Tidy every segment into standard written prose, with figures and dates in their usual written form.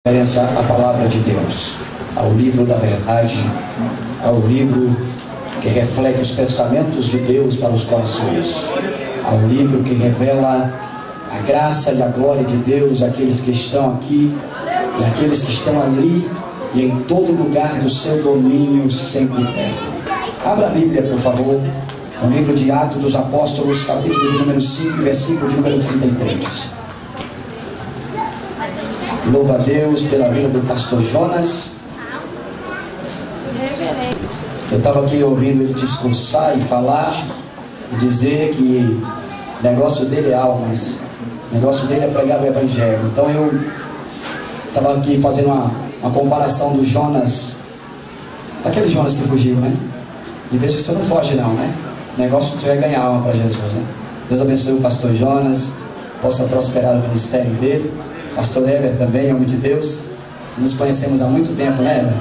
referência à palavra de Deus, ao livro da verdade, ao livro que reflete os pensamentos de Deus para os corações, ao livro que revela a graça e a glória de Deus àqueles que estão aqui e àqueles que estão ali e em todo lugar do seu domínio sempre eterno. Abra a Bíblia, por favor, no livro de Atos dos Apóstolos, capítulo de número 5, versículo de número 33. Louva a Deus pela vida do pastor Jonas. Eu estava aqui ouvindo ele discursar e falar e dizer que o negócio dele é almas, o negócio dele é pregar o evangelho. Então eu estava aqui fazendo uma comparação do Jonas, aquele Jonas que fugiu, né? E veja que você não foge não, né? O negócio você vai ganhar alma para Jesus, né? Deus abençoe o pastor Jonas, possa prosperar o ministério dele. Pastor Eber também, homem de Deus. Nos conhecemos há muito tempo, né, Eber?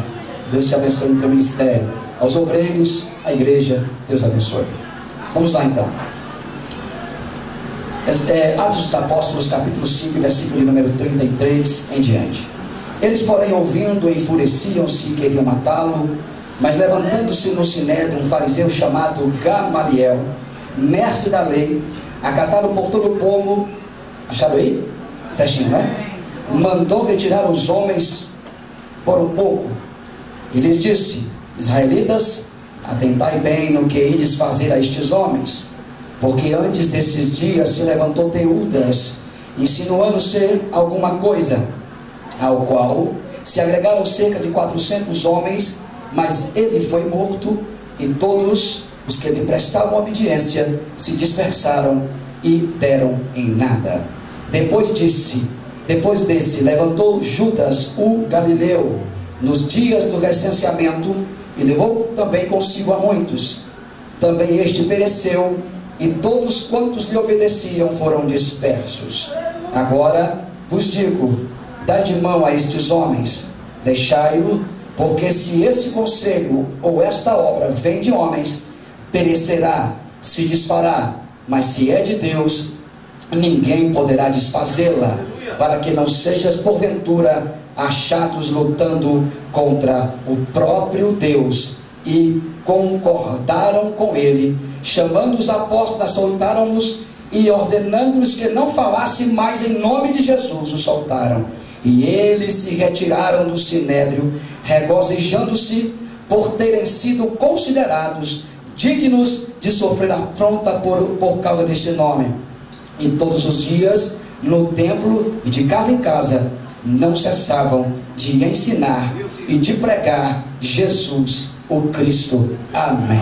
Deus te abençoe no teu ministério. Aos obreiros, à igreja, Deus abençoe. Vamos lá então. Atos dos Apóstolos, capítulo 5, versículo de número 33 em diante. Eles, porém, ouvindo, enfureciam-se e queriam matá-lo, mas levantando-se no sinédrio um fariseu chamado Gamaliel, mestre da lei, acatado por todo o povo. Acharam aí? Certinho, né? Mandou retirar os homens por um pouco e lhes disse: Israelitas, atentai bem no que ides fazer a estes homens, porque antes desses dias se levantou Teudas, insinuando ser alguma coisa, ao qual se agregaram cerca de 400 homens, mas ele foi morto, e todos os que lhe prestavam obediência se dispersaram e deram em nada. Depois desse, levantou Judas o Galileu, nos dias do recenseamento, e levou também consigo a muitos. Também este pereceu, e todos quantos lhe obedeciam foram dispersos. Agora vos digo, dai de mão a estes homens, deixai-o, porque se esse conselho ou esta obra vem de homens, perecerá, se desfará, mas se é de Deus, ninguém poderá desfazê-la, para que não sejas porventura achados lutando contra o próprio Deus. E concordaram com ele, chamando os apóstolos, açoitaram-nos, e ordenando-lhes que não falasse mais em nome de Jesus, os soltaram. E eles se retiraram do sinédrio, regozijando-se por terem sido considerados dignos de sofrer afronta por causa deste nome. E todos os dias, no templo e de casa em casa, não cessavam de ensinar e de pregar Jesus, o Cristo. Amém.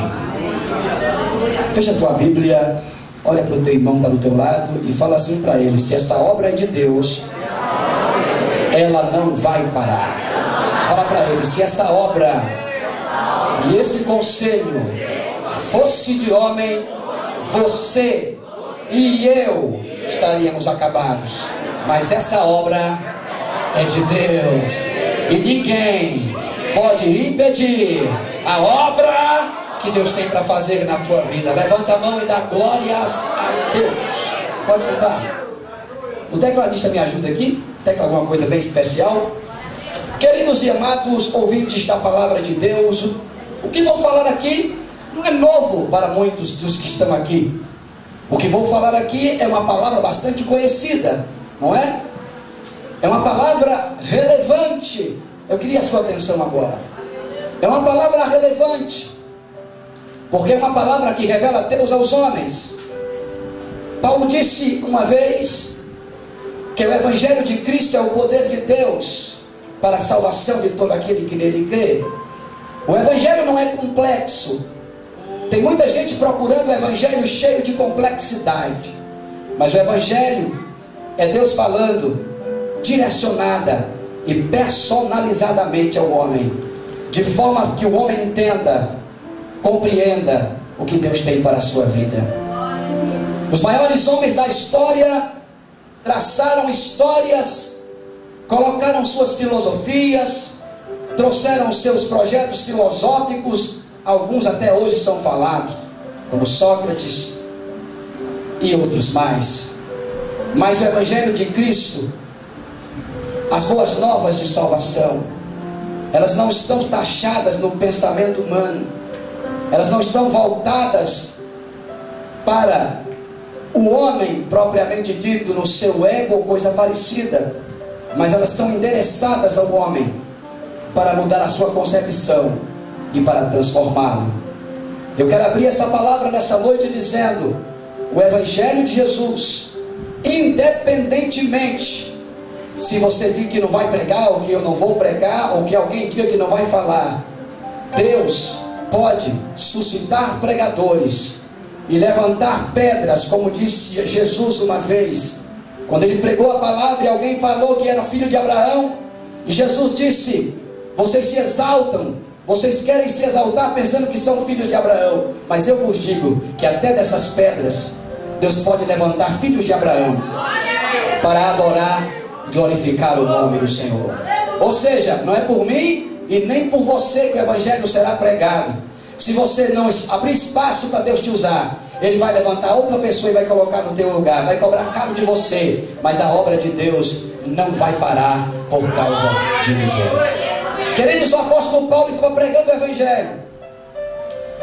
Fecha a tua Bíblia, olha para o teu irmão que está do teu lado e fala assim para ele: se essa obra é de Deus, ela não vai parar. Fala para ele: se essa obra e esse conselho fosse de homem, você e eu estaríamos acabados, mas essa obra é de Deus, e ninguém pode impedir a obra que Deus tem para fazer na tua vida. Levanta a mão e dá glórias a Deus. Pode sentar. O tecladista me ajuda aqui. Tem alguma coisa bem especial? Queridos e amados ouvintes da palavra de Deus, o que vou falar aqui não é novo para muitos dos que estão aqui. O que vou falar aqui é uma palavra bastante conhecida, não é? É uma palavra relevante. Eu queria a sua atenção agora. É uma palavra relevante, porque é uma palavra que revela Deus aos homens. Paulo disse uma vez que o Evangelho de Cristo é o poder de Deus para a salvação de todo aquele que nele crê. O Evangelho não é complexo. Tem muita gente procurando o Evangelho cheio de complexidade, mas o Evangelho é Deus falando direcionada e personalizadamente ao homem, de forma que o homem entenda, compreenda o que Deus tem para a sua vida. Os maiores homens da história traçaram histórias, colocaram suas filosofias, trouxeram seus projetos filosóficos. Alguns até hoje são falados, como Sócrates e outros mais. Mas o Evangelho de Cristo As boas novas de salvação, elas não estão taxadas no pensamento humano, elas não estão voltadas para o homem propriamente dito, no seu ego ou coisa parecida, mas elas são endereçadas ao homem para mudar a sua concepção e para transformá-lo. Eu quero abrir essa palavra nessa noite dizendo: o Evangelho de Jesus, independentemente se você diz que não vai pregar, ou que eu não vou pregar, ou que alguém diga que não vai falar, Deus pode suscitar pregadores e levantar pedras, como disse Jesus uma vez, quando ele pregou a palavra e alguém falou que era filho de Abraão, e Jesus disse: vocês se exaltam, vocês querem se exaltar pensando que são filhos de Abraão, mas eu vos digo que até dessas pedras Deus pode levantar filhos de Abraão para adorar e glorificar o nome do Senhor. Ou seja, não é por mim e nem por você que o Evangelho será pregado. Se você não abrir espaço para Deus te usar, Ele vai levantar outra pessoa e vai colocar no teu lugar, vai cobrar caro de você, mas a obra de Deus não vai parar por causa de ninguém. Queridos, o apóstolo Paulo estava pregando o Evangelho,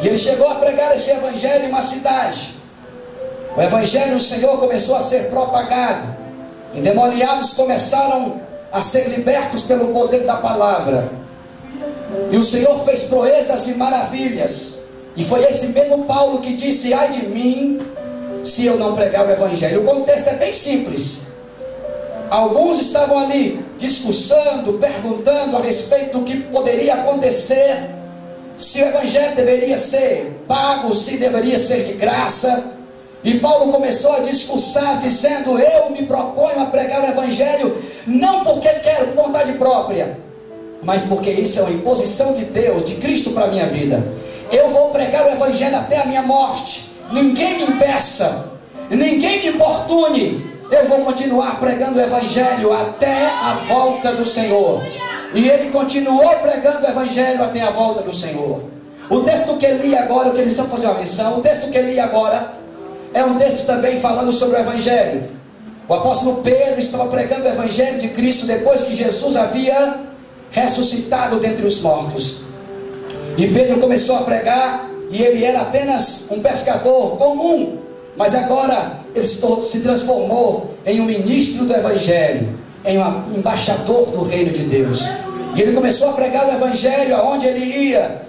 e ele chegou a pregar esse Evangelho em uma cidade. O Evangelho do Senhor começou a ser propagado, endemoniados começaram a ser libertos pelo poder da palavra, e o Senhor fez proezas e maravilhas. E foi esse mesmo Paulo que disse: ai de mim, se eu não pregar o Evangelho. O contexto é bem simples. Alguns estavam ali discussando, perguntando a respeito do que poderia acontecer, se o Evangelho deveria ser pago, se deveria ser de graça. E Paulo começou a discursar dizendo: eu me proponho a pregar o Evangelho, não porque quero por vontade própria, mas porque isso é uma imposição de Deus, de Cristo para a minha vida. Eu vou pregar o Evangelho até a minha morte, ninguém me impeça, ninguém me importune, eu vou continuar pregando o Evangelho até a volta do Senhor. E ele continuou pregando o Evangelho até a volta do Senhor. O texto que ele li agora, eu queria só fazer uma menção, o texto que ele li agora é um texto também falando sobre o Evangelho. O apóstolo Pedro estava pregando o Evangelho de Cristo depois que Jesus havia ressuscitado dentre os mortos. E Pedro começou a pregar, e ele era apenas um pescador comum, mas agora ele se transformou em um ministro do Evangelho, em um embaixador do reino de Deus. E ele começou a pregar o Evangelho aonde ele ia.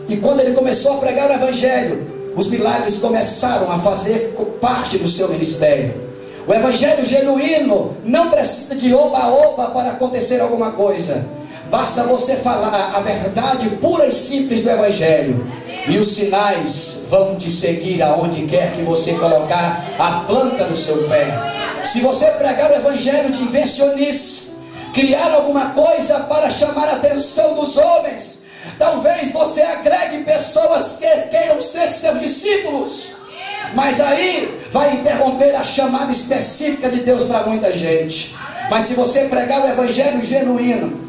E quando ele começou a pregar o Evangelho, os milagres começaram a fazer parte do seu ministério. O Evangelho genuíno não precisa de oba-oba para acontecer alguma coisa. Basta você falar a verdade pura e simples do Evangelho, e os sinais vão te seguir aonde quer que você colocar a planta do seu pé. Se você pregar o Evangelho de invencionice, criar alguma coisa para chamar a atenção dos homens, talvez você agregue pessoas que queiram ser seus discípulos, mas aí vai interromper a chamada específica de Deus para muita gente. Mas se você pregar o Evangelho genuíno,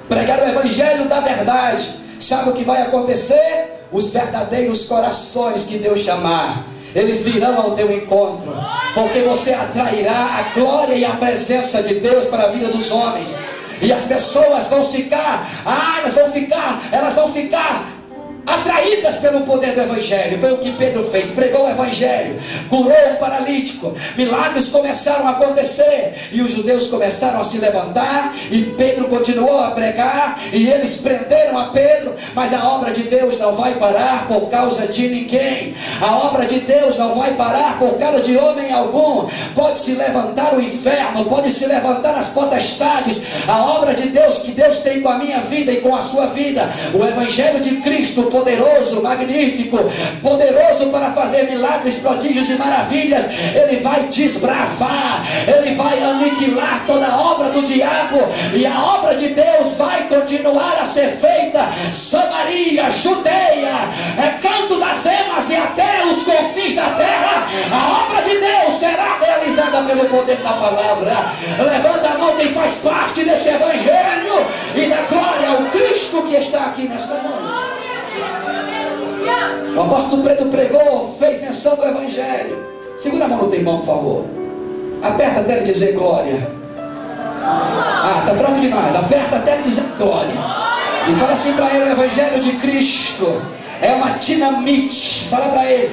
pregar o Evangelho da verdade, sabe o que vai acontecer? Os verdadeiros corações que Deus chamar, eles virão ao teu encontro, porque você atrairá a glória e a presença de Deus para a vida dos homens. E as pessoas vão ficar, elas vão ficar atraídas pelo poder do Evangelho. Foi o que Pedro fez, pregou o Evangelho, curou o paralítico, milagres começaram a acontecer, e os judeus começaram a se levantar, e Pedro continuou a pregar, e eles prenderam a Pedro. Mas a obra de Deus não vai parar por causa de ninguém. A obra de Deus não vai parar por causa de homem algum. Pode se levantar o inferno, pode se levantar as potestades. A obra de Deus que Deus tem com a minha vida e com a sua vida, o Evangelho de Cristo, poderoso, magnífico, poderoso para fazer milagres, prodígios e maravilhas, ele vai desbravar, ele vai aniquilar toda a obra do diabo, e a obra de Deus vai continuar a ser feita. Samaria, Judeia, Canto das Emas e até os confins da terra, a obra de Deus será realizada pelo poder da palavra. Levanta a mão quem faz parte desse Evangelho e dá glória ao Cristo que está aqui nesta noite. O apóstolo Pedro pregou, fez menção do Evangelho. Segura a mão no teu irmão, por favor. Aperta até ele dizer glória. Ah, tá fraco demais. Aperta até ele dizer glória. E fala assim para ele: o Evangelho de Cristo é uma dinamite. Fala para ele.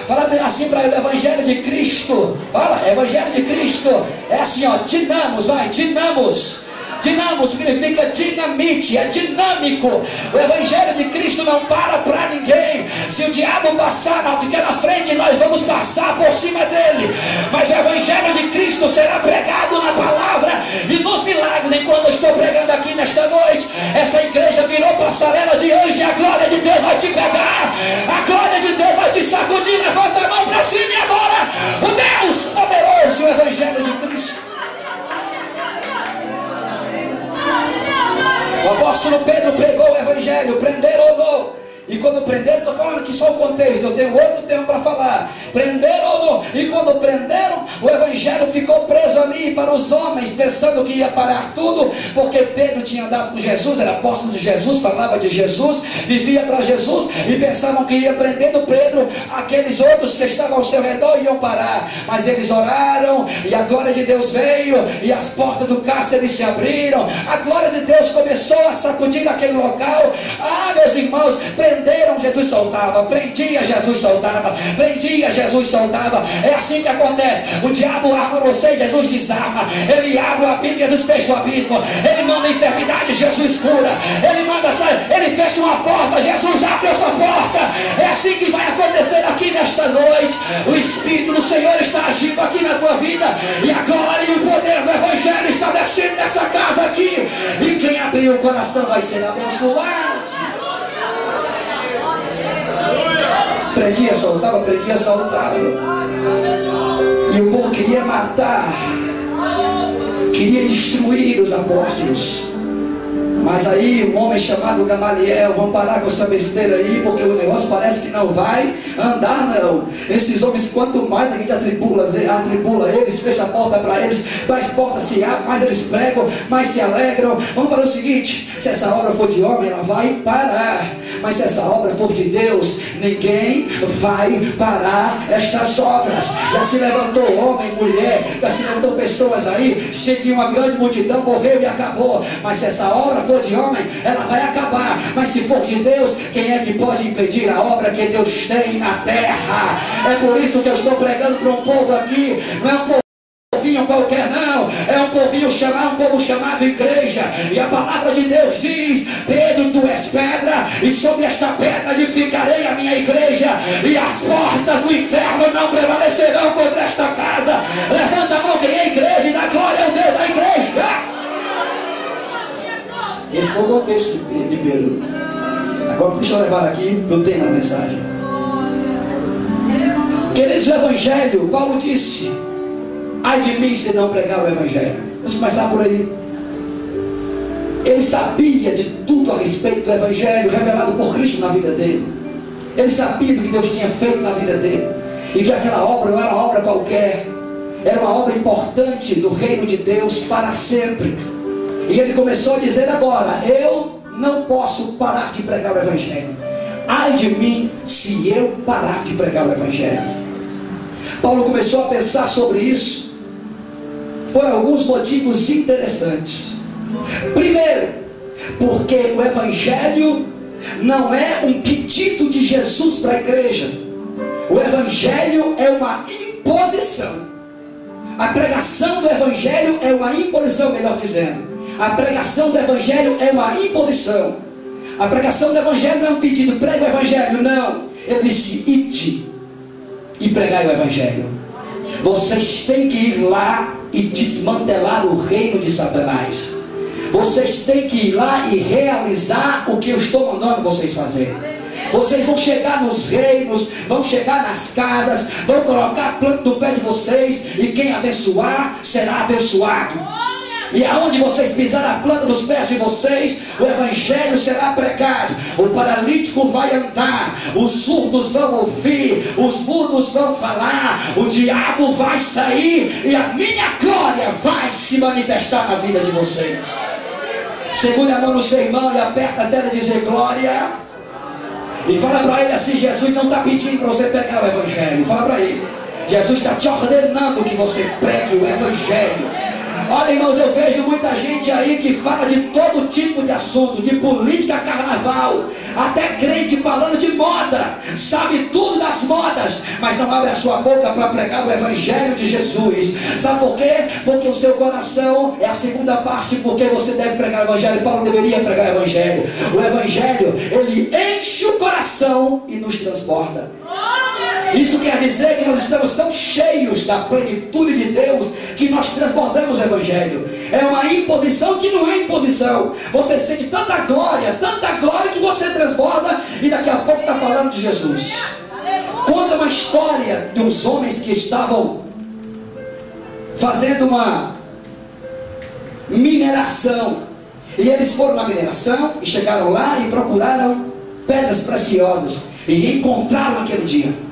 Fala assim para ele: o Evangelho de Cristo. Fala, Evangelho de Cristo é assim, ó, dinamos, vai, dinamos. Dinamo significa dinamite, é dinâmico. O Evangelho de Cristo não para ninguém. Se o diabo passar na frente, nós vamos passar por cima dele. Mas o Evangelho de Cristo será pregado na palavra e nos milagres. Enquanto eu estou pregando aqui nesta noite, essa igreja virou passarela de anjo e a glória de Deus vai te pegar. A glória de Deus vai te sacudir. Levanta a mão para cima e agora o Deus poderoso, o Evangelho de Cristo. O apóstolo Pedro pregou o Evangelho, prenderam ou não. E quando prenderam, estou falando aqui só o contexto, eu tenho outro tempo para falar. Prenderam ou não? E quando prenderam, o Evangelho ficou preso ali para os homens, pensando que ia parar tudo, porque Pedro tinha andado com Jesus, era apóstolo de Jesus, falava de Jesus, vivia para Jesus, e pensavam que ia prendendo Pedro, aqueles outros que estavam ao seu redor iam parar. Mas eles oraram, e a glória de Deus veio, e as portas do cárcere se abriram. A glória de Deus começou a sacudir aquele local. Ah, meus irmãos, prenderam, Jesus soltava, prendia, Jesus soltava, prendia, Jesus soltava. É assim que acontece. O diabo arma você, Jesus desarma. Ele abre a Bíblia, desfecha o abismo. Ele manda enfermidade, Jesus cura. Ele manda, ele fecha uma porta, Jesus abre essa porta. É assim que vai acontecer aqui nesta noite. O Espírito do Senhor está agindo aqui na tua vida, e a glória e o poder do Evangelho está descendo nessa casa aqui, e quem abrir o coração vai ser abençoado. Prendia, soltava, prendia, soltava. E o povo queria matar, queria destruir os apóstolos. Mas aí um homem chamado Gamaliel: vamos parar com essa besteira aí, porque o negócio parece que não vai andar não. Esses homens, quanto mais a gente atribula eles, fecha a porta para eles, mais portas se abrem, mais eles pregam, mais se alegram. Vamos falar o seguinte: se essa obra for de homem, ela vai parar. Mas se essa obra for de Deus, ninguém vai parar estas obras. Já se levantou homem, mulher, já se levantou pessoas aí, chega uma grande multidão, morreu e acabou. Mas se essa obra for de homem, ela vai acabar. Mas se for de Deus, quem é que pode impedir a obra que Deus tem na terra? É por isso que eu estou pregando para um povo aqui. Não é um povinho qualquer não, é um povinho chamado, um povo chamado igreja. E a palavra de Deus diz: Pedro, tu és pedra, e sobre esta pedra edificarei a minha igreja, e as portas do inferno não prevalecerão contra esta casa. Levanta a mão quem é igreja e dá glória ao Deus da igreja. Esse foi o contexto de Pedro. Agora deixa eu levar aqui para o tema da mensagem. Queridos, o Evangelho, Paulo disse: ai de mim se não pregar o Evangelho. Vamos começar por aí. Ele sabia de tudo a respeito do Evangelho revelado por Cristo na vida dele. Ele sabia do que Deus tinha feito na vida dele, e que aquela obra não era uma obra qualquer, era uma obra importante do reino de Deus para sempre. E ele começou a dizer: agora, eu não posso parar de pregar o Evangelho. Ai de mim se eu parar de pregar o Evangelho. Paulo começou a pensar sobre isso por alguns motivos interessantes. Primeiro, porque o Evangelho não é um pedido de Jesus para a igreja. O Evangelho é uma imposição. A pregação do Evangelho é uma imposição, melhor dizendo. A pregação do Evangelho é uma imposição. A pregação do Evangelho não é um pedido: prega o Evangelho, não. Ele disse: ide e pregai o Evangelho. Vocês têm que ir lá e desmantelar o reino de Satanás. Vocês têm que ir lá e realizar o que eu estou mandando vocês fazerem. Vocês vão chegar nos reinos, vão chegar nas casas, vão colocar a planta do pé de vocês, e quem abençoar será abençoado. E aonde vocês pisarem a planta dos pés de vocês, o Evangelho será pregado. O paralítico vai andar, os surdos vão ouvir, os mudos vão falar, o diabo vai sair, e a minha glória vai se manifestar na vida de vocês. Segure a mão no seu irmão e aperta até ele dizer glória. E fala para ele assim: Jesus não está pedindo para você pegar o Evangelho. Fala para ele: Jesus está te ordenando que você pregue o Evangelho. Olha, irmãos, eu vejo muita gente aí que fala de todo tipo de assunto, de política, carnaval, até crente falando de moda, sabe tudo das modas, mas não abre a sua boca para pregar o evangelho de Jesus. Sabe por quê? Porque o seu coração é a segunda parte, porque você deve pregar o evangelho. Paulo deveria pregar o evangelho. O evangelho, ele enche o coração e nos transborda. Isso quer dizer que nós estamos tão cheios da plenitude de Deus que nós transbordamos o evangelho. É uma imposição que não é imposição. Você sente tanta glória que você transborda e daqui a pouco está falando de Jesus. Conta uma história de uns homens que estavam fazendo uma mineração. E eles foram na mineração e chegaram lá e procuraram pedras preciosas e encontraram aquele dia.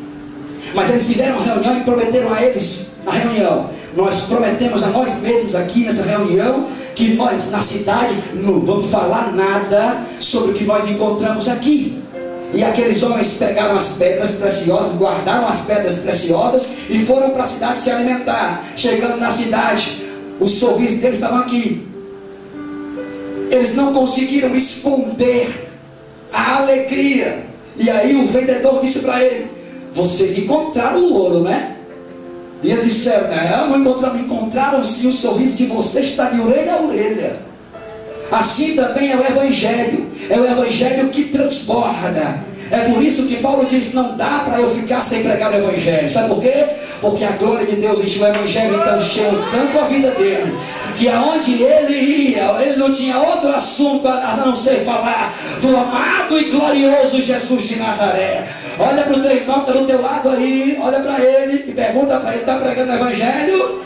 Mas eles fizeram uma reunião e prometeram a eles na reunião: nós prometemos a nós mesmos aqui nessa reunião que nós na cidade não vamos falar nada sobre o que nós encontramos aqui. E aqueles homens pegaram as pedras preciosas, guardaram as pedras preciosas e foram para a cidade se alimentar. Chegando na cidade, os sorrisos deles estavam aqui. Eles não conseguiram esconder a alegria. E aí o vendedor disse para ele: vocês encontraram o ouro, né? E eles disseram: não encontramos. Encontraram sim, o sorriso de vocês está de orelha a orelha. Assim também é o evangelho. É o evangelho que transborda. É por isso que Paulo diz: não dá para eu ficar sem pregar o evangelho. Sabe por quê? Porque a glória de Deus encheu o evangelho, então encheu tanto a vida dele, que aonde ele ia, ele não tinha outro assunto a não ser falar do amado e glorioso Jesus de Nazaré. Olha para o teu irmão que está do teu lado aí, olha para ele e pergunta para ele: está pregando o evangelho?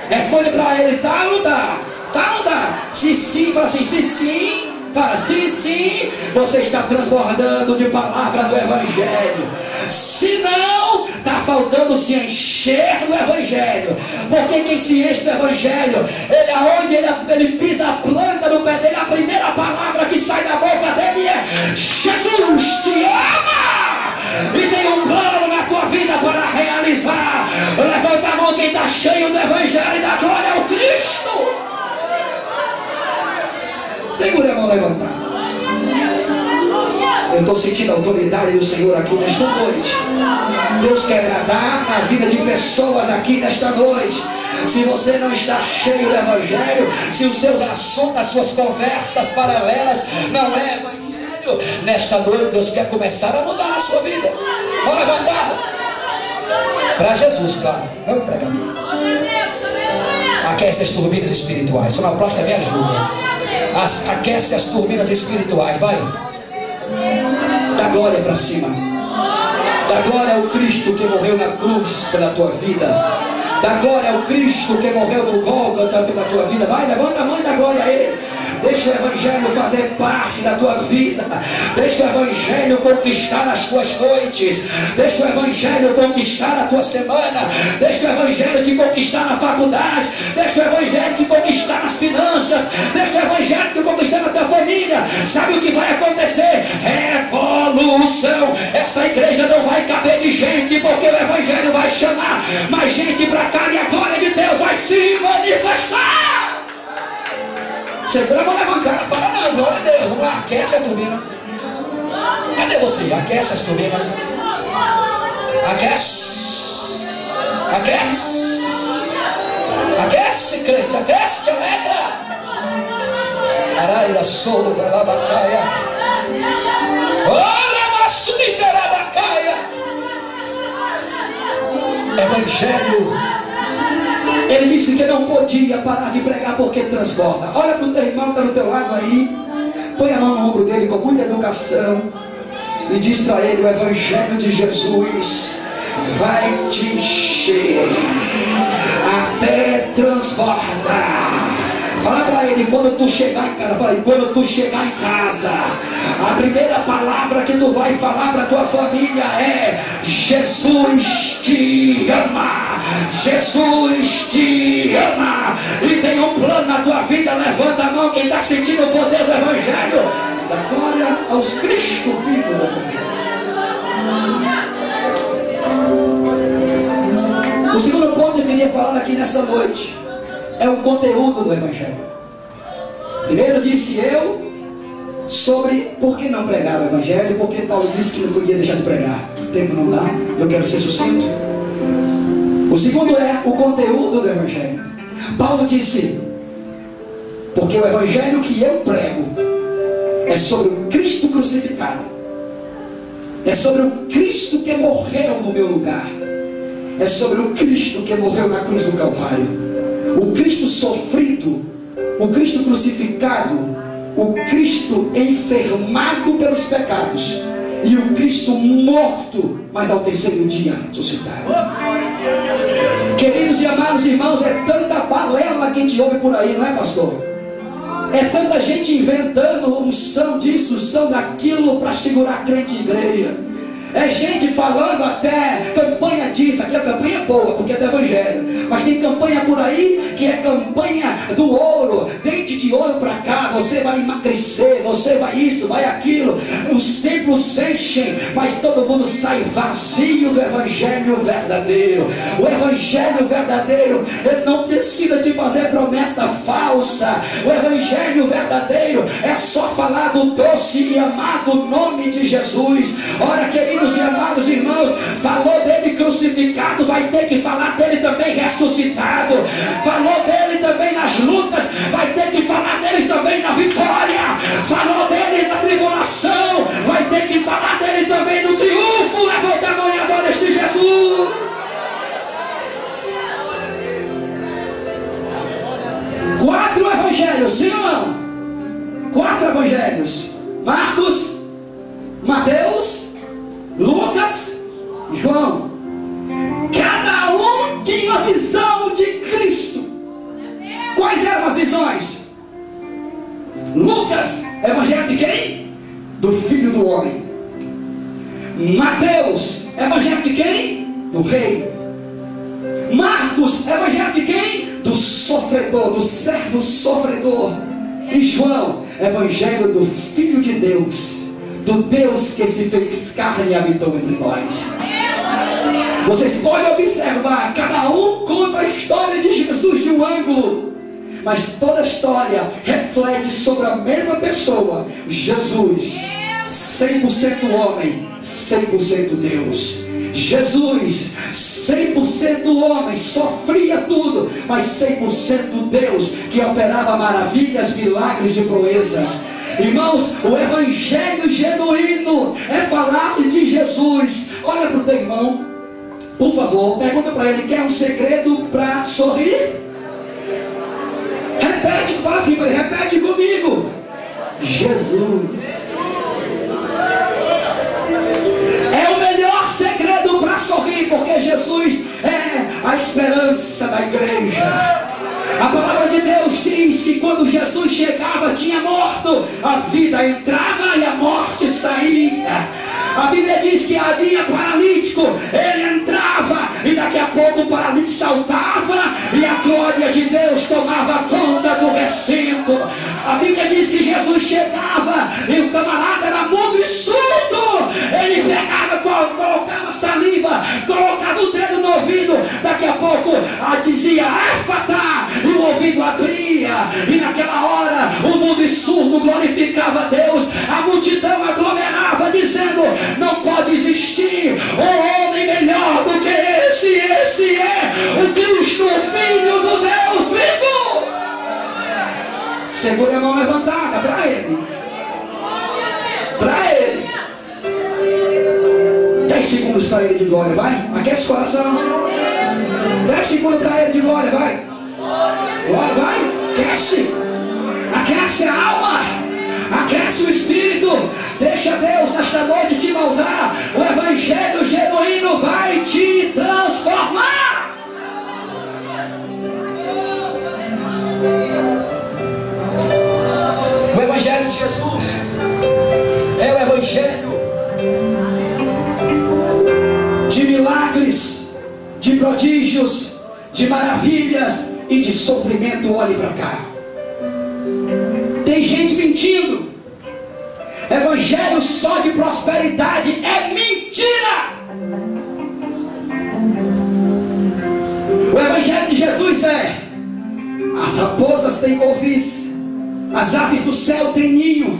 Responde para ele: está ou não está? Está ou não está? Se sim, fala assim: se sim, fala sim, sim, você está transbordando de palavra do evangelho. Se não, está faltando se encher do evangelho. Porque quem se enche do evangelho, ele aonde ele pisa a planta do pé dele, a primeira palavra que sai da boca dele é: Jesus te ama e tem um plano na tua vida para realizar. Levanta a mão quem está cheio do evangelho e da glória ao Cristo. Segura a mão levantada. Eu estou sentindo a autoridade do Senhor aqui nesta noite. Deus quer agradar na vida de pessoas aqui nesta noite. Se você não está cheio do evangelho, se os seus assuntos, as suas conversas paralelas não é evangelho, nesta noite Deus quer começar a mudar a sua vida. Mão levantada. Para Jesus, claro, não pregador. Aquece as turbinas espirituais. Sonoplasta, me ajuda. Aquece as turbinas espirituais, vai. Dá glória para cima. Dá glória ao Cristo que morreu na cruz pela tua vida. Dá glória ao Cristo que morreu no Gólgota pela tua vida. Vai, levanta a mão e dá glória a Ele. Deixa o evangelho fazer parte da tua vida. Deixa o evangelho conquistar as tuas noites. Deixa o evangelho conquistar a tua semana. Deixa o evangelho te conquistar na faculdade. Deixa o evangelho te conquistar nas finanças. Deixa o evangelho te conquistar na tua família. Sabe o que vai acontecer? Revolução. Essa igreja não vai caber de gente, porque o evangelho vai chamar mais gente para cá e a glória de Deus vai se manifestar. Segura a mão levantada, para não, glória a Deus. Vamos lá, aquece a turbina. Cadê você? Aquece as turbinas. Aquece. Aquece. Aquece, crente, aquece, te alegra. Araia, soro, bralabacaia. Ora, maçumi, bralabacaia. Evangelho. Ele disse que não podia parar de pregar porque transborda. Olha para o teu irmão que está do teu lado aí. Põe a mão no ombro dele com muita educação e diz para ele: o evangelho de Jesus vai te encher até transbordar. Fala para ele: quando tu chegar em casa, fala aí, quando tu chegar em casa, a primeira palavra que tu vai falar para tua família é: Jesus te ama. Jesus te ama e tem um plano na tua vida. Levanta a mão quem está sentindo o poder do evangelho. Da glória aos Cristo vivo da tua vida. O segundo ponto que eu queria falar aqui nessa noite é o conteúdo do Evangelho. Primeiro disse eu sobre por que não pregar o Evangelho, porque Paulo disse que não podia deixar de pregar. O tempo não dá, eu quero ser sucinto. O segundo é o conteúdo do Evangelho. Paulo disse, porque o Evangelho que eu prego é sobre o Cristo crucificado, é sobre o Cristo que morreu no meu lugar, é sobre o Cristo que morreu na cruz do Calvário, o Cristo sofrido, o Cristo crucificado, o Cristo enfermado pelos pecados e o Cristo morto, mas ao terceiro dia ressuscitado. Queridos e amados irmãos, é tanta balela que a gente ouve por aí, não é, pastor? É tanta gente inventando unção disso, unção daquilo para segurar crente em igreja. É gente falando até campanha disso. Aqui a campanha é boa porque é do Evangelho, mas tem campanha por aí que é campanha do ouro, dente de ouro para cá, você vai emagrecer, você vai isso, vai aquilo. Os templos enchem, mas todo mundo sai vazio do Evangelho verdadeiro. O Evangelho verdadeiro, ele não precisa te fazer promessa falsa. O Evangelho verdadeiro é só falar do doce e amado nome de Jesus. Ora, queridos e amados irmãos, falou dele crucificado, vai ter que falar dele também ressuscitado. Falou dele também nas lutas, vai ter que falar dele também na vitória. Falou dele na tribulação, vai ter que falar dele também no triunfo. Levanta a mão e adora este Jesus. Quatro evangelhos, sim ou não? Quatro evangelhos: Marcos, Mateus, Lucas, João. Cada um tinha uma visão de Cristo. Quais eram as visões? Lucas, evangelho de quem? Do Filho do Homem. Mateus, evangelho de quem? Do Rei. Marcos, evangelho de quem? Do sofredor, do servo sofredor. E João, evangelho do Filho de Deus, do Deus que se fez carne e habitou entre nós. Vocês podem observar, cada um conta a história de Jesus de um ângulo, mas toda a história reflete sobre a mesma pessoa, Jesus, 100% homem, 100% Deus. Jesus, 100% homem, sofria tudo, mas 100% Deus, que operava maravilhas, milagres e proezas. Irmãos, o evangelho genuíno é falar de Jesus. Olha para o teu irmão, por favor, pergunta para ele: quer um segredo para sorrir? Repete, fala assim para ele, repete comigo: Jesus. É o melhor segredo para sorrir, porque Jesus é a esperança da igreja. A palavra de Deus diz que quando Jesus chegava, tinha morto, a vida entrava e a morte saía. A Bíblia diz que havia paralítico, ele entrava e daqui a pouco o paralítico saltava e a glória de Deus tomava conta do recinto. A Bíblia diz que Jesus chegava e o camarada era mudo e surdo. Ele pegava, colocava saliva, colocava o dedo no ouvido, daqui a pouco dizia Éfata, e o ouvido abria, e naquela hora o mudo e surdo glorificava a Deus. A multidão aglomerava dizendo: não pode existir um homem melhor do que esse é o Cristo, o Filho do Deus vivo. Segure a mão levantada para ele, para ele. 10 segundos para ele de glória, vai, aquece o coração. 10 segundos para ele de glória, vai. Glória, vai, aquece a alma, aquece o espírito. Deixa Deus nesta noite te moldar. O evangelho genuíno vai te transformar. O evangelho de Jesus é o evangelho de milagres, de prodígios, de maravilhas e de sofrimento. Olhe para cá, tem gente mentindo. Evangelho só de prosperidade é mentira. O evangelho de Jesus é As raposas têm covis, as aves do céu têm ninho,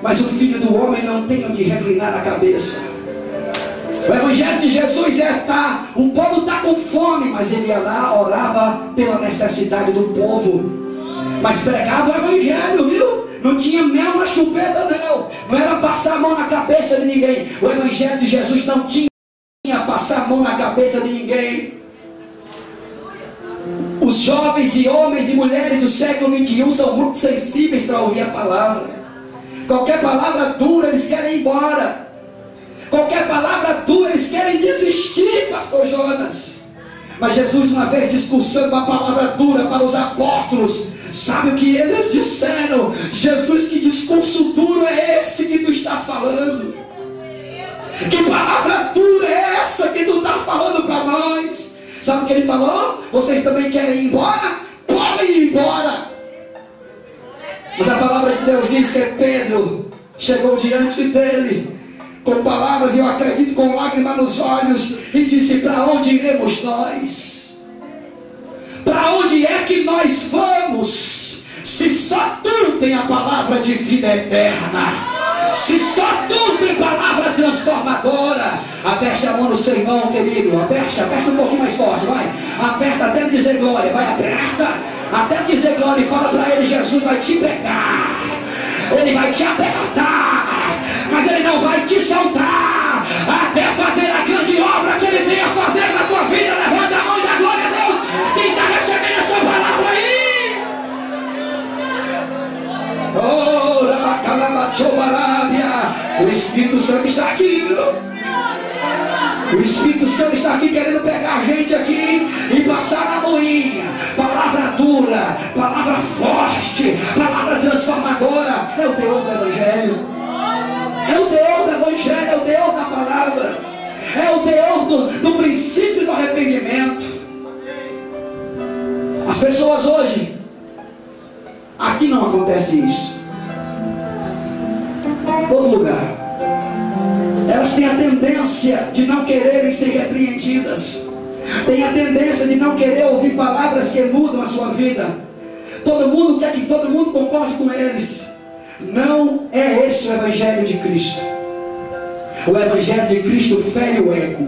mas o Filho do Homem não tem onde reclinar a cabeça. O Evangelho de Jesus o povo está com fome, mas ele ia lá, orava pela necessidade do povo, mas pregava o Evangelho, viu? Não tinha mel na chupeta, não era passar a mão na cabeça de ninguém. O Evangelho de Jesus não tinha passar a mão na cabeça de ninguém. Os jovens e homens e mulheres do século XXI são muito sensíveis para ouvir a palavra. Qualquer palavra dura eles querem ir embora. Qualquer palavra dura eles querem desistir, pastor Jonas. Mas Jesus, uma vez discursando uma palavra dura para os apóstolos, sabe o que eles disseram? Jesus, que discurso duro é esse que tu estás falando? Que palavra dura é essa que tu estás falando para nós? Sabe o que ele falou? Vocês também querem ir embora? Podem ir embora. Mas a palavra de Deus diz que Pedro chegou diante dele com palavras, e eu acredito, com lágrimas nos olhos, e disse: para onde iremos nós? Para onde é que nós vamos? Se só tu tem a palavra de vida eterna, se só tu tem palavra transformadora. Aperte a mão no seu irmão, querido. Aperta um pouquinho mais forte, vai. Aperta até ele dizer glória, vai, aperta até ele dizer glória, e fala para ele: Jesus vai te pegar, ele vai te apertar, mas ele não vai te soltar até fazer a grande obra que ele tem a fazer na tua vida. Levanta a mão e dá glória a Deus. Quem está recebendo essa palavra aí? Oh, o Espírito Santo está aqui, viu? O Espírito Santo está aqui querendo pegar a gente aqui e passar na moinha. Palavra dura, palavra forte, palavra transformadora. É o teor do Evangelho. É o teor do Evangelho, é o teor da palavra. É o teor do princípio do arrependimento. As pessoas hoje, aqui não acontece isso. Todo lugar, elas têm a tendência de não quererem ser repreendidas, têm a tendência de não querer ouvir palavras que mudam a sua vida. Todo mundo quer que todo mundo concorde com eles. Não é esse o Evangelho de Cristo. O Evangelho de Cristo fere o ego.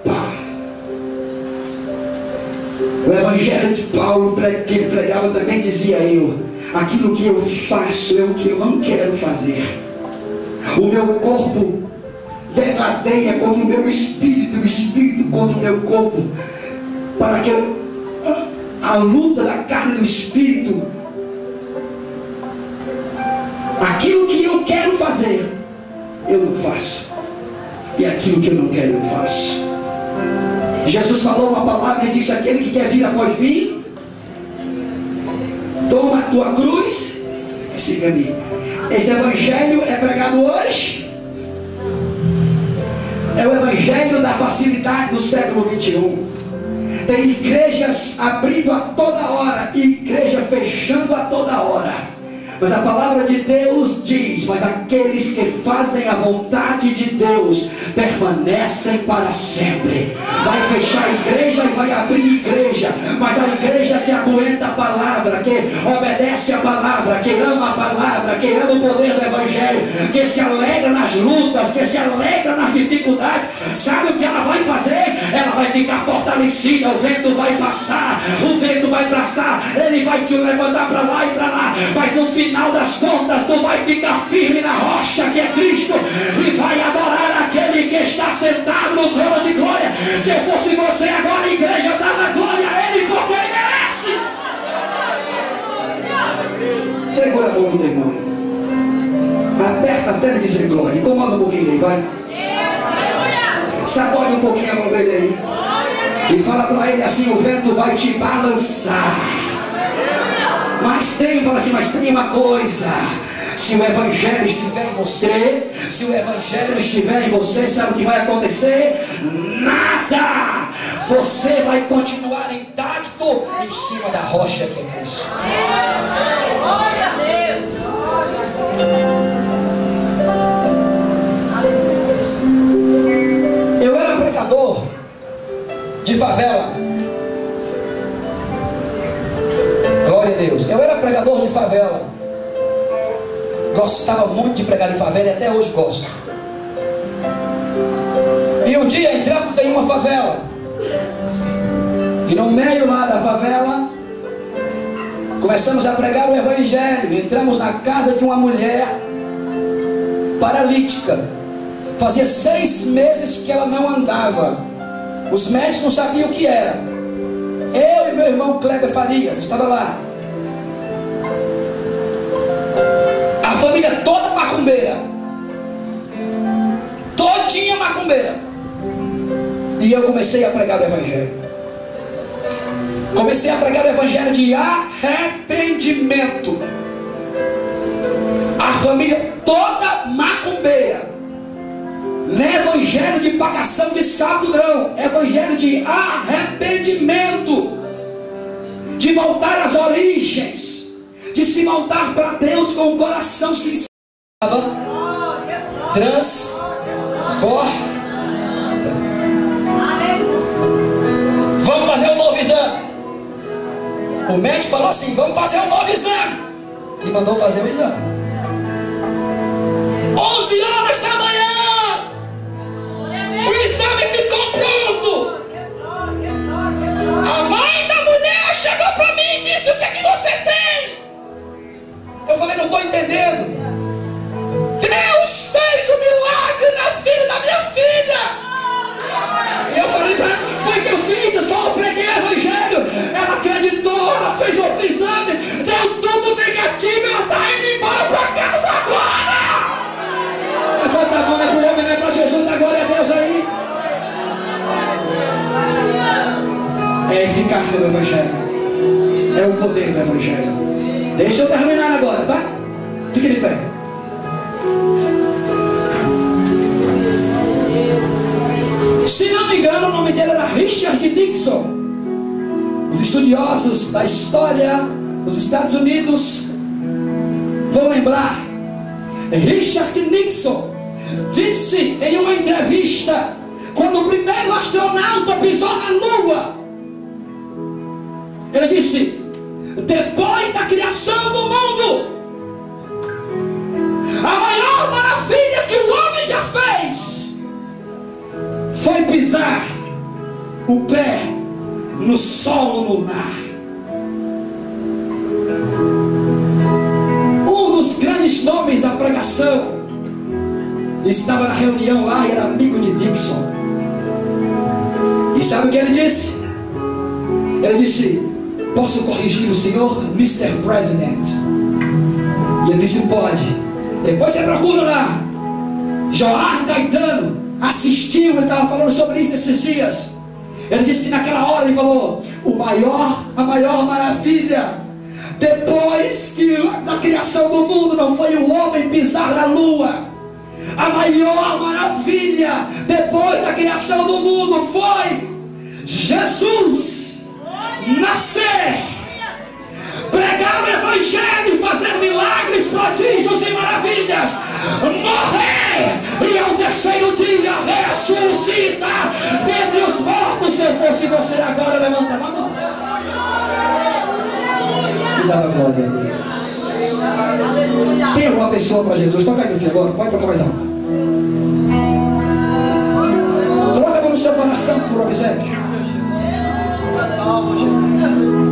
Pá. O Evangelho de Paulo, que ele pregava, também dizia: aquilo que eu faço é o que eu não quero fazer. O meu corpo degradeia contra o meu espírito, o espírito contra o meu corpo, para que a luta da carne e do espírito, aquilo que eu quero fazer, eu não faço, e aquilo que eu não quero, eu faço. Jesus falou uma palavra e disse: aquele que quer vir após mim, toma a tua cruz e siga-me. Esse Evangelho é pregado hoje. É o Evangelho da facilidade do século XXI. Tem igrejas abrindo a toda hora, igreja fechando a toda hora. Mas a palavra de Deus diz: mas aqueles que fazem a vontade de Deus permanecem para sempre. Vai fechar a igreja e vai abrir igreja, mas a igreja que aguenta a palavra, que obedece a palavra, que ama a palavra, que ama o poder do Evangelho, que se alegra nas lutas, que se alegra nas dificuldades, sabe o que ela vai fazer? Ela vai ficar fortalecida. O vento vai passar, ele vai te levantar para lá e para lá, mas no final das contas tu vai ficar firme na rocha que é Cristo, e vai adorar aquele que está sentado no trono de glória. Se eu fosse você agora, a igreja dava glória a ele, porque ele merece. Segura a mão do irmão, aperta até ele dizer glória, incomoda um pouquinho aí, vai, sacode um pouquinho a mão dele aí e fala para ele assim: o vento vai te balançar. Mas tem uma coisa: se o Evangelho estiver em você, sabe o que vai acontecer? Nada! Você vai continuar intacto em cima da rocha que é Cristo. Glória a Deus! Eu era pregador de favela. Glória a gostava muito de pregar em favela e até hoje gosto. E um dia entramos em uma favela. E no meio lá da favela, começamos a pregar o evangelho. Entramos na casa de uma mulher paralítica. Fazia 6 meses que ela não andava. Os médicos não sabiam o que era. Eu e meu irmão Kleber Farias estava lá. A família toda macumbeira. Todinha macumbeira. E eu comecei a pregar o evangelho. Comecei a pregar o evangelho de arrependimento. A família toda macumbeira. Não é evangelho de pagação de sapo, não. É evangelho de arrependimento. De voltar às origens. De se voltar para Deus com o coração sincero. Transborda. Vamos fazer um novo exame. O médico falou assim: vamos fazer um novo exame. E mandou fazer o exame. 11 horas da manhã. O exame ficou pronto. A mãe da mulher chegou para mim e disse: o que é que você tem? Eu falei: não estou entendendo. Deus fez um milagre na filha da minha filha. E eu falei para ela: o que foi que eu fiz? Eu só preguei o evangelho. Ela acreditou, ela fez outro exame, deu tudo negativo, ela está indo embora para casa agora. Levanta a mão, não é para o homem, não é para Jesus, dá glória a Deus aí. É a eficácia do evangelho. É o poder do evangelho. Deixa eu terminar agora, tá? Fique de pé. Se não me engano, o nome dele era Richard Nixon. Os estudiosos da história dos Estados Unidos vão lembrar. Richard Nixon disse em uma entrevista, quando o primeiro astronauta pisou na Lua, ele disse: depois da criação do mundo, a maior maravilha que o homem já fez foi pisar o pé no solo lunar. Um dos grandes nomes da pregação estava na reunião lá e era amigo de Nixon. E sabe o que ele disse? Ele disse: posso corrigir o senhor, Mr. President? E ele disse: pode. Depois você procura lá. Joar Caetano assistiu, ele estava falando sobre isso esses dias. Ele disse que naquela hora ele falou: a maior maravilha depois da criação do mundo não foi o homem pisar na lua. A maior maravilha depois da criação do mundo foi Jesus nascer, pregar o evangelho, fazer milagres, prodígios e maravilhas, morrer e ao terceiro dia ressuscitar dentre os mortos. Se eu fosse você agora, levantava a mão e dava glória a Deus. Tem alguma pessoa para Jesus? Toca aí no fio agora, pode tocar mais alto. Troca no seu coração por obséquio.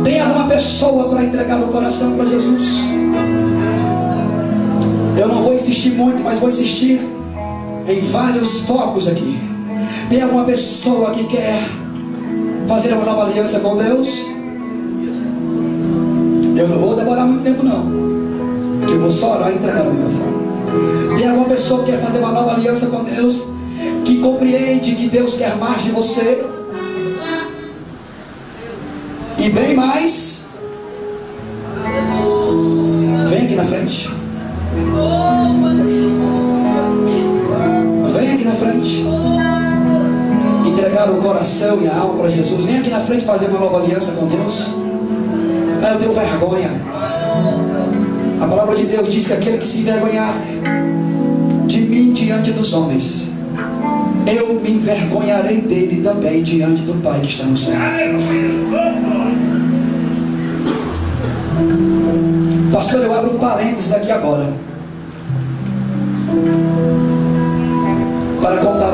Tem alguma pessoa para entregar o coração para Jesus? Eu não vou insistir muito, mas vou insistir em vários focos aqui. Tem alguma pessoa que quer fazer uma nova aliança com Deus? Eu não vou demorar muito tempo não, que eu vou só orar e entregar o microfone. Tem alguma pessoa que quer fazer uma nova aliança com Deus, que compreende que Deus quer mais de você e bem mais? Vem aqui na frente. Vem aqui na frente. Entregar o coração e a alma para Jesus. Vem aqui na frente fazer uma nova aliança com Deus. Eu tenho vergonha. A palavra de Deus diz que aquele que se envergonhar de mim diante dos homens, eu me envergonharei dele também diante do Pai que está no céu. Pastor, eu abro um parênteses aqui agora.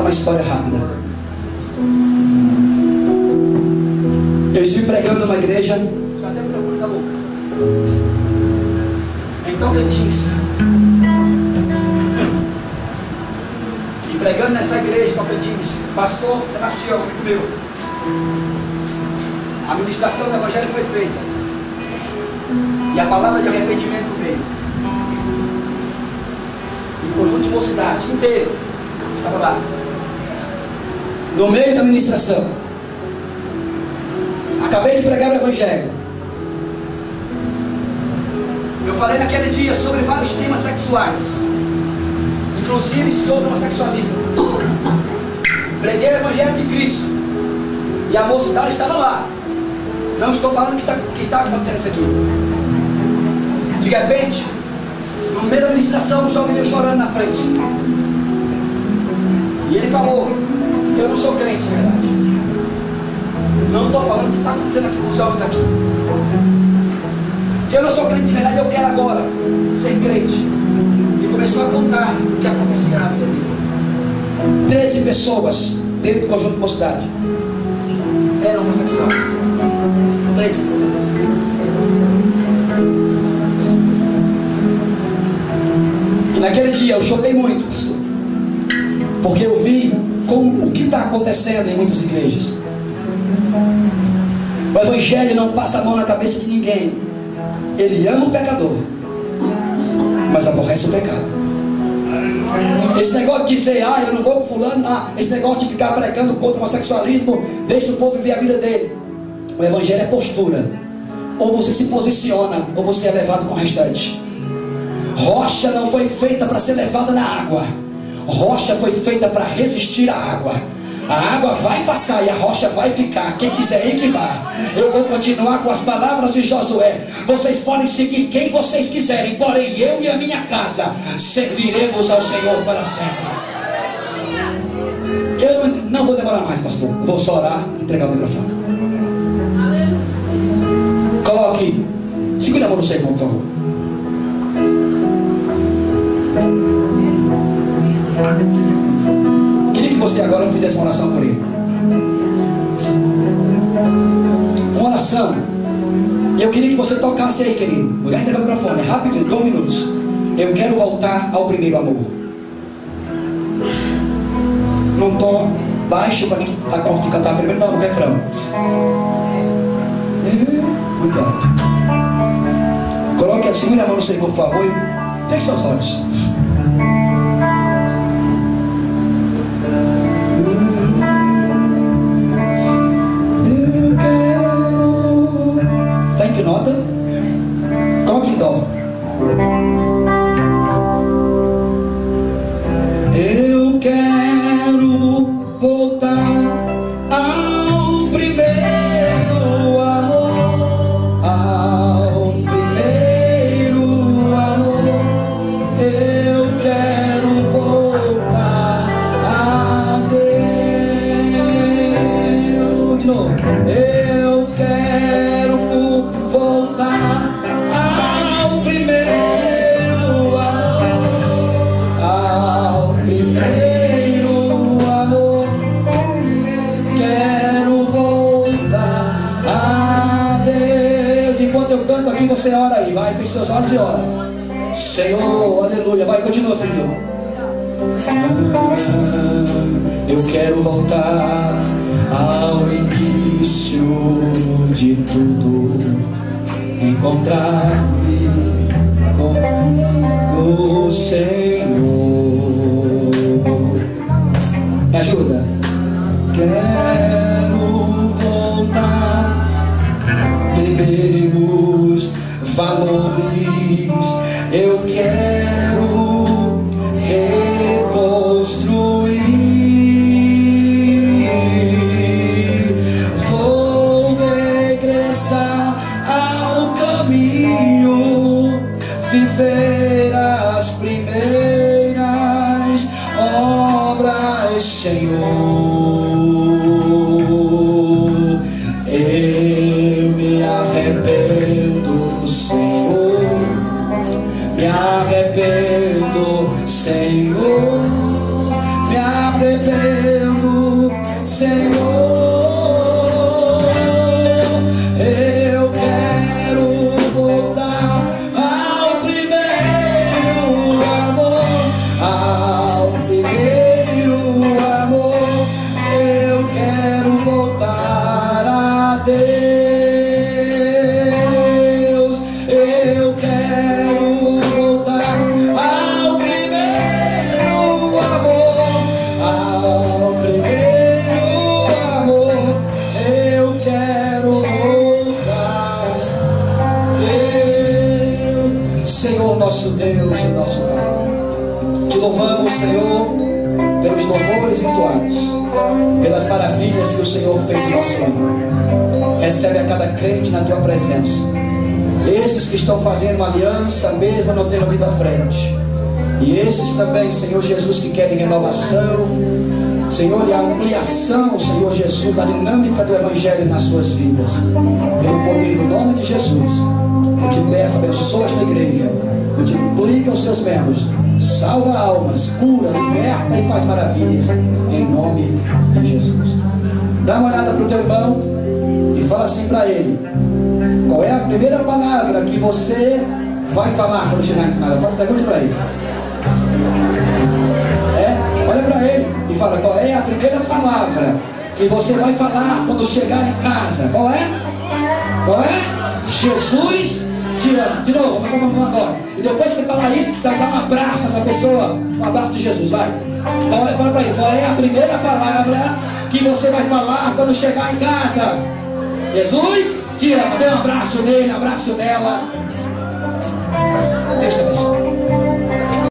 uma história rápida. Eu estive pregando numa igreja, já até procuro da boca, em Tocantins. E pregando nessa igreja, Tocantins, pastor Sebastião, amigo meu, a ministração do evangelho foi feita e a palavra de arrependimento veio. E o conjunto de mocidade inteiro estava lá, no meio da ministração. Acabei de pregar o evangelho. Eu falei naquele dia sobre vários temas sexuais, inclusive sobre homossexualismo. Preguei o evangelho de Cristo e a mocidade estava lá. Não estou falando que está acontecendo isso aqui. De repente, no meio da ministração, um jovem veio chorando na frente. E ele falou: eu não sou crente, de verdade. Não estou falando o que está acontecendo aqui com os jovens aqui. Eu não sou crente de verdade, eu quero agora ser crente. E começou a contar o que acontecia na vida dele. 13 pessoas dentro do conjunto de mocidade eram homossexuais. 13. E naquele dia eu chorei muito, pastor, porque eu vi o que está acontecendo em muitas igrejas. O evangelho não passa a mão na cabeça de ninguém. Ele ama o pecador, mas aborrece o pecado. Esse negócio de dizer, eu não vou com fulano, esse negócio de ficar pregando contra o homossexualismo, deixa o povo viver a vida dele. O evangelho é postura. Ou você se posiciona, ou você é levado com o restante. Rocha não foi feita para ser levada na água. Rocha foi feita para resistir à água. A água vai passar e a rocha vai ficar. Quem quiser ir que vá. Eu vou continuar com as palavras de Josué. Vocês podem seguir quem vocês quiserem, porém eu e a minha casa serviremos ao Senhor para sempre. Eu não vou demorar mais, pastor. Eu vou só orar e entregar o microfone. Coloque, segura a mão no seu irmão, por favor. Queria que você agora fizesse uma oração por ele. Uma oração. E eu queria que você tocasse aí, querido. Vou já entregar o microfone, rapidinho, 2 minutos. Eu quero voltar ao primeiro amor. Num tom baixo para quem está pronto de cantar primeiro o refrão. Muito alto. Coloque a segunda mão no seu irmão, por favor, e feche seus olhos. Tá em que nota? Coloque em dó. Eu quero voltar ao primeiro amor, ao primeiro amor. Eu quero voltar a Deus. De novo. Eu quero voltar ao primeiro amor, ao primeiro amor. Quero voltar a Deus. Enquanto eu canto aqui, você ora aí, vai, feche seus olhos e ora. Senhor, aleluia, vai, continua, filho. Eu quero voltar ao início de tudo, encontrar-me com o Senhor. Me ajuda. Quero voltar, primeiros valores. Eu quero reconstruir. Vou regressar ao caminho, viver as primeiras obras, Senhor. Eu me arrependo, Senhor. Me arrependo, Senhor. Me arrependo. louvamos, Senhor, pelos louvores entoados, pelas maravilhas que o Senhor fez no nosso meio. Recebe a cada crente na tua presença. Esses que estão fazendo uma aliança, mesmo não tendo ido à frente. E esses também, Senhor Jesus, que querem renovação, Senhor, e a ampliação, Senhor Jesus, da dinâmica do Evangelho nas suas vidas. Pelo poder do nome de Jesus, eu te peço, abençoa esta igreja, multiplica os seus membros, salva almas, cura, liberta e faz maravilhas, em nome de Jesus. Dá uma olhada para o teu irmão e fala assim para ele: qual é a primeira palavra que você vai falar quando chegar em casa? Pergunte para ele. Olha para ele e fala: qual é a primeira palavra que você vai falar quando chegar em casa? Qual é? Qual é? Jesus te ama. De novo, vamos agora. E depois que você falar isso, você vai dar um abraço nessa pessoa. Um abraço de Jesus, vai. Fala para ele: qual é a primeira palavra que você vai falar quando chegar em casa? Jesus te ama. Dê um abraço nele, abraço nela.